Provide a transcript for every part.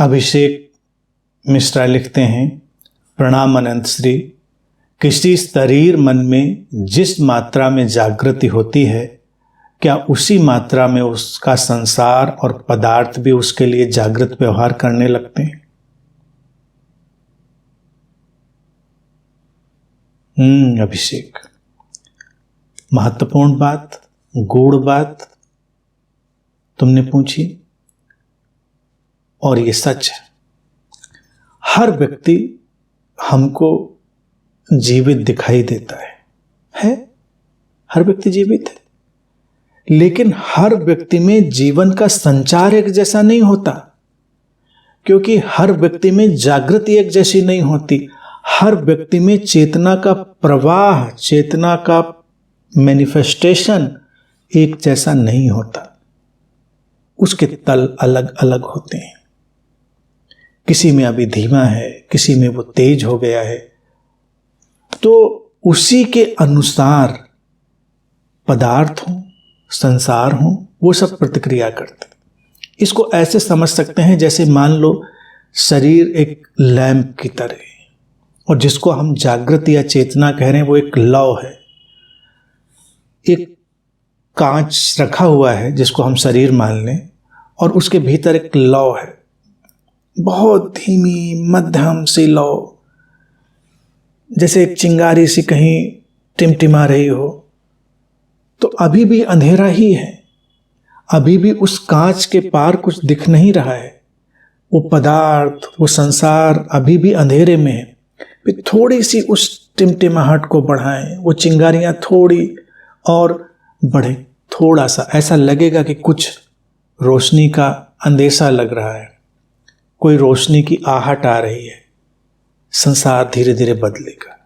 अभिषेक मिश्रा लिखते हैं, प्रणाम अनंत श्री। किसी शरीर मन में जिस मात्रा में जागृति होती है, क्या उसी मात्रा में उसका संसार और पदार्थ भी उसके लिए जागृत व्यवहार करने लगते हैं? अभिषेक, महत्वपूर्ण बात, गूढ़ बात तुमने पूछी, और ये सच है। हर व्यक्ति हमको जीवित दिखाई देता है? हर व्यक्ति जीवित है, लेकिन हर व्यक्ति में जीवन का संचार एक जैसा नहीं होता, क्योंकि हर व्यक्ति में जागृति एक जैसी नहीं होती। हर व्यक्ति में चेतना का प्रवाह, चेतना का मैनिफेस्टेशन एक जैसा नहीं होता। उसके तल अलग अलग होते हैं। किसी में अभी धीमा है, किसी में वो तेज हो गया है। तो उसी के अनुसार पदार्थ हो, संसार हो, वो सब प्रतिक्रिया करते। इसको ऐसे समझ सकते हैं जैसे मान लो शरीर एक लैंप की तरह है, और जिसको हम जागृति या चेतना कह रहे हैं वो एक लौ है। एक कांच रखा हुआ है जिसको हम शरीर मान लें, और उसके भीतर एक लौ है, बहुत धीमी मध्यम सी लौ, जैसे एक चिंगारी सी कहीं टिमटिमा रही हो। तो अभी भी अंधेरा ही है, अभी भी उस कांच के पार कुछ दिख नहीं रहा है। वो पदार्थ, वो संसार अभी भी अंधेरे में है। फिर थोड़ी सी उस टिमटिमाहट को बढ़ाएं, वो चिंगारियां थोड़ी और बढ़े, थोड़ा सा ऐसा लगेगा कि कुछ रोशनी का अंदेशा लग रहा है, कोई रोशनी की आहट आ रही है, संसार धीरे धीरे बदलेगा।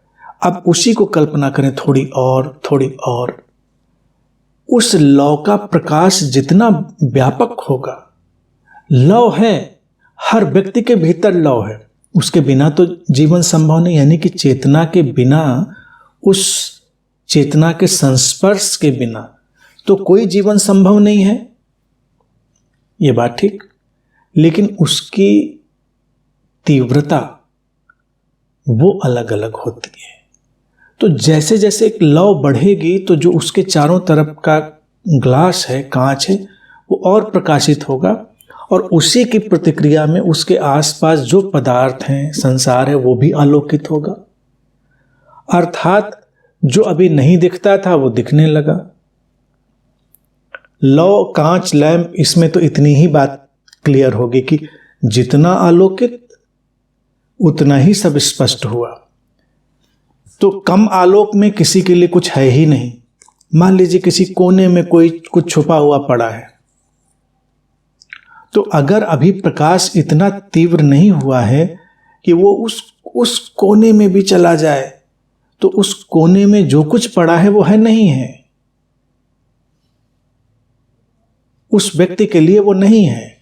अब उसी को कल्पना करें, थोड़ी और थोड़ी और। उस लौ का प्रकाश जितना व्यापक होगा, लौ है, हर व्यक्ति के भीतर लौ है, उसके बिना तो जीवन संभव नहीं। यानी कि चेतना के बिना, उस चेतना के संस्पर्श के बिना तो कोई जीवन संभव नहीं है, ये बात ठीक। लेकिन उसकी तीव्रता वो अलग अलग होती है। तो जैसे जैसे एक लौ बढ़ेगी तो जो उसके चारों तरफ का ग्लास है, कांच है, वो और प्रकाशित होगा, और उसी की प्रतिक्रिया में उसके आसपास जो पदार्थ हैं, संसार है, वो भी आलोकित होगा। अर्थात जो अभी नहीं दिखता था वो दिखने लगा। लौ, कांच, लैंप, इसमें तो इतनी ही बात क्लियर होगी कि जितना आलोकित उतना ही सब स्पष्ट हुआ। तो कम आलोक में किसी के लिए कुछ है ही नहीं। मान लीजिए किसी कोने में कोई कुछ छुपा हुआ पड़ा है, तो अगर अभी प्रकाश इतना तीव्र नहीं हुआ है कि वो उस कोने में भी चला जाए, तो उस कोने में जो कुछ पड़ा है वो है नहीं है, उस व्यक्ति के लिए वो नहीं है।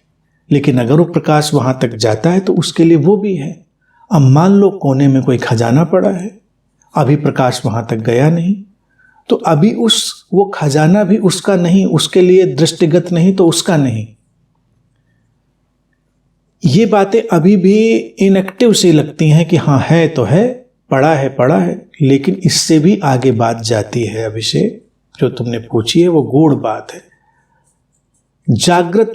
लेकिन अगर वो प्रकाश वहां तक जाता है तो उसके लिए वो भी है। अब मान लो कोने में कोई खजाना पड़ा है, अभी प्रकाश वहां तक गया नहीं, तो अभी वो खजाना भी उसका नहीं, उसके लिए दृष्टिगत नहीं, तो उसका नहीं। ये बातें अभी भी इनएक्टिव सी लगती हैं कि हाँ है तो है, पड़ा है, लेकिन इससे भी आगे बात जाती है। अभिषेक, जो तुमने पूछी है वो गूढ़ बात है। जागृत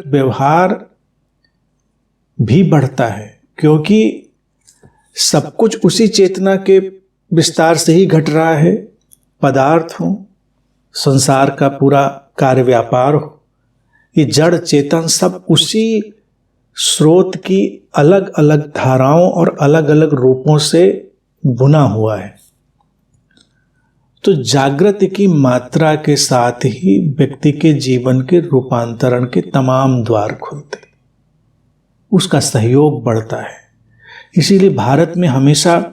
व्यवहार भी बढ़ता है, क्योंकि सब कुछ उसी चेतना के विस्तार से ही घट रहा है। पदार्थ हो, संसार का पूरा कार्य व्यापार हो, ये जड़ चेतन सब उसी स्रोत की अलग अलग धाराओं और अलग अलग रूपों से बुना हुआ है। तो जागृति की मात्रा के साथ ही व्यक्ति के जीवन के रूपांतरण के तमाम द्वार खुलते, उसका सहयोग बढ़ता है। इसीलिए भारत में हमेशा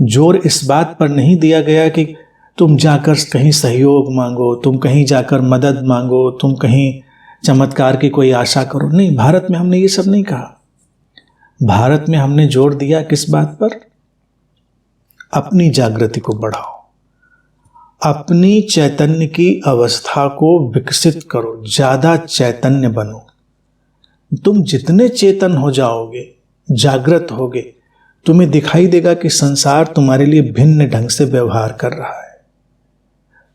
जोर इस बात पर नहीं दिया गया कि तुम जाकर कहीं सहयोग मांगो, तुम कहीं जाकर मदद मांगो, तुम कहीं चमत्कार की कोई आशा करो। नहीं, भारत में हमने ये सब नहीं कहा। भारत में हमने जोर दिया किस बात पर? अपनी जागृति को बढ़ाओ, अपनी चैतन्य की अवस्था को विकसित करो, ज्यादा चैतन्य बनो। तुम जितने चेतन हो जाओगे, जागृत होगे, तुम्हें दिखाई देगा कि संसार तुम्हारे लिए भिन्न ढंग से व्यवहार कर रहा है,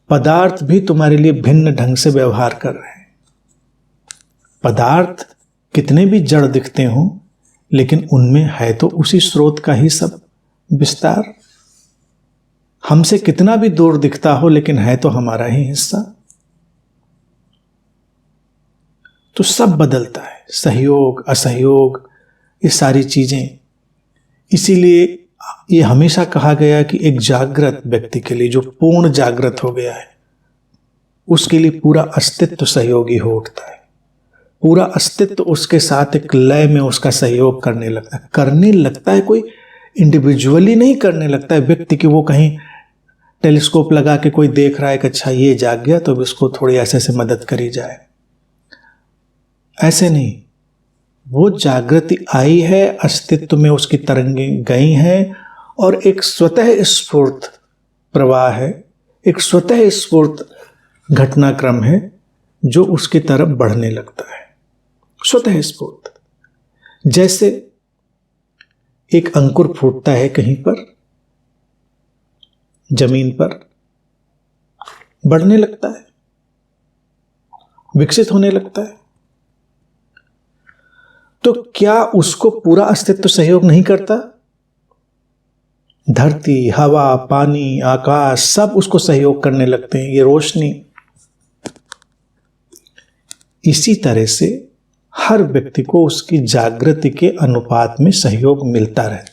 पदार्थ भी तुम्हारे लिए भिन्न ढंग से व्यवहार कर रहे हैं। पदार्थ कितने भी जड़ दिखते हों, लेकिन उनमें है तो उसी स्रोत का ही सब विस्तार। हमसे कितना भी दूर दिखता हो, लेकिन है तो हमारा ही हिस्सा। तो सब बदलता है, सहयोग, असहयोग, ये सारी चीजें। इसीलिए ये हमेशा कहा गया कि एक जागृत व्यक्ति के लिए, जो पूर्ण जागृत हो गया है, उसके लिए पूरा अस्तित्व सहयोगी हो उठता है। पूरा अस्तित्व उसके साथ एक लय में उसका सहयोग करने लगता है। कोई इंडिविजुअली नहीं करने लगता है व्यक्ति कि वो कहीं टेलीस्कोप लगा के कोई देख रहा है कि अच्छा ये जाग गया तो इसको थोड़ी ऐसे से मदद करी जाए। ऐसे नहीं, वो जागृति आई है, अस्तित्व में उसकी तरंगें गई हैं और एक स्वतः स्फूर्त प्रवाह है, एक स्वतः स्फूर्त घटनाक्रम है जो उसकी तरफ बढ़ने लगता है। स्वतः स्फूर्त, जैसे एक अंकुर फूटता है कहीं पर जमीन पर, बढ़ने लगता है, विकसित होने लगता है। तो क्या उसको पूरा अस्तित्व सहयोग नहीं करता? धरती, हवा, पानी, आकाश सब उसको सहयोग करने लगते हैं, ये रोशनी। इसी तरह से हर व्यक्ति को उसकी जागृति के अनुपात में सहयोग मिलता रहता है।